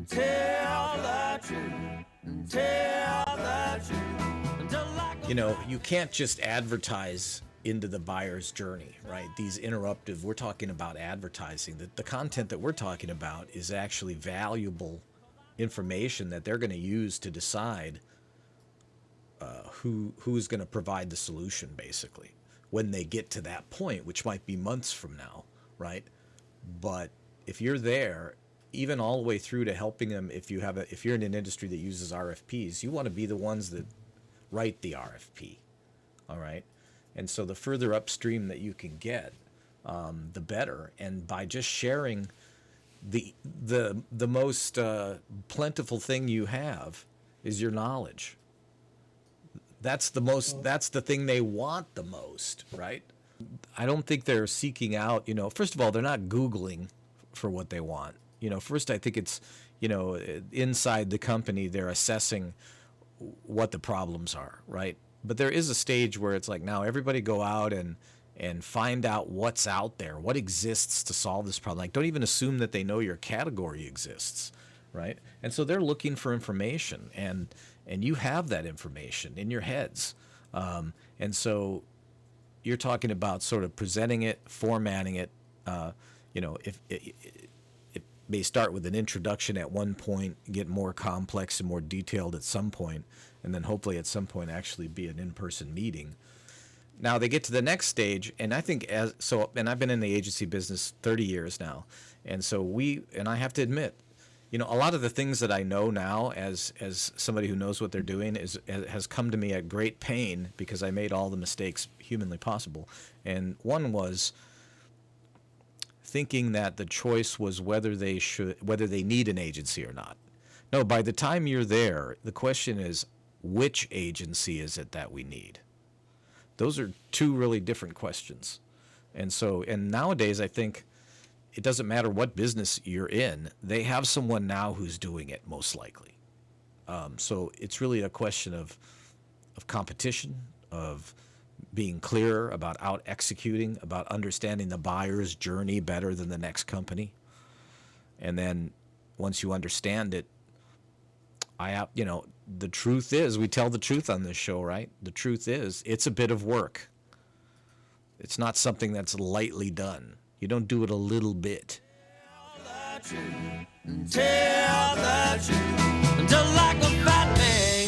Tell the truth. Tell the truth. You know, you can't just advertise into the buyer's journey, right? These interruptive, we're talking about advertising. The content that we're talking about is actually valuable information that they're going to use to decide who's going to provide the solution, basically, when they get to that point, which might be months from now, right? But if you're there, even all the way through to helping them, if you're in an industry that uses RFPs, you want to be the ones that write the RFP, all right? And so the further upstream that you can get, the better. And by just sharing the most plentiful thing you have is your knowledge. That's the thing they want the most, right? I don't think they're seeking out, first of all, they're not Googling for what they want. First I think it's, inside the company, they're assessing what the problems are, right? But there is a stage where it's like, now everybody go out and find out what's out there, what exists to solve this problem. Like, don't even assume that they know your category exists, right? And so they're looking for information, and you have that information in your heads. And so you're talking about sort of presenting it, formatting it. If it may start with an introduction at one point, get more complex and more detailed at some point, and then hopefully at some point actually be an in-person meeting. Now they get to the next stage, and I think and I've been in the agency business 30 years now, and so I have to admit, a lot of the things that I know now as somebody who knows what they're doing has come to me at great pain because I made all the mistakes humanly possible. And one was thinking that the choice was whether they need an agency or not. No, by the time you're there, the question is, which agency is it that we need? Those are two really different questions. And nowadays I think it doesn't matter what business you're in, they have someone now who's doing it, most likely. So it's really a question of competition, of being clearer about out executing, about understanding the buyer's journey better than the next company. And then once you understand it, the truth is, we tell the truth on this show, right? The truth is, it's a bit of work. It's not something that's lightly done. You don't do it a little bit. Tell the truth, just like a fat man.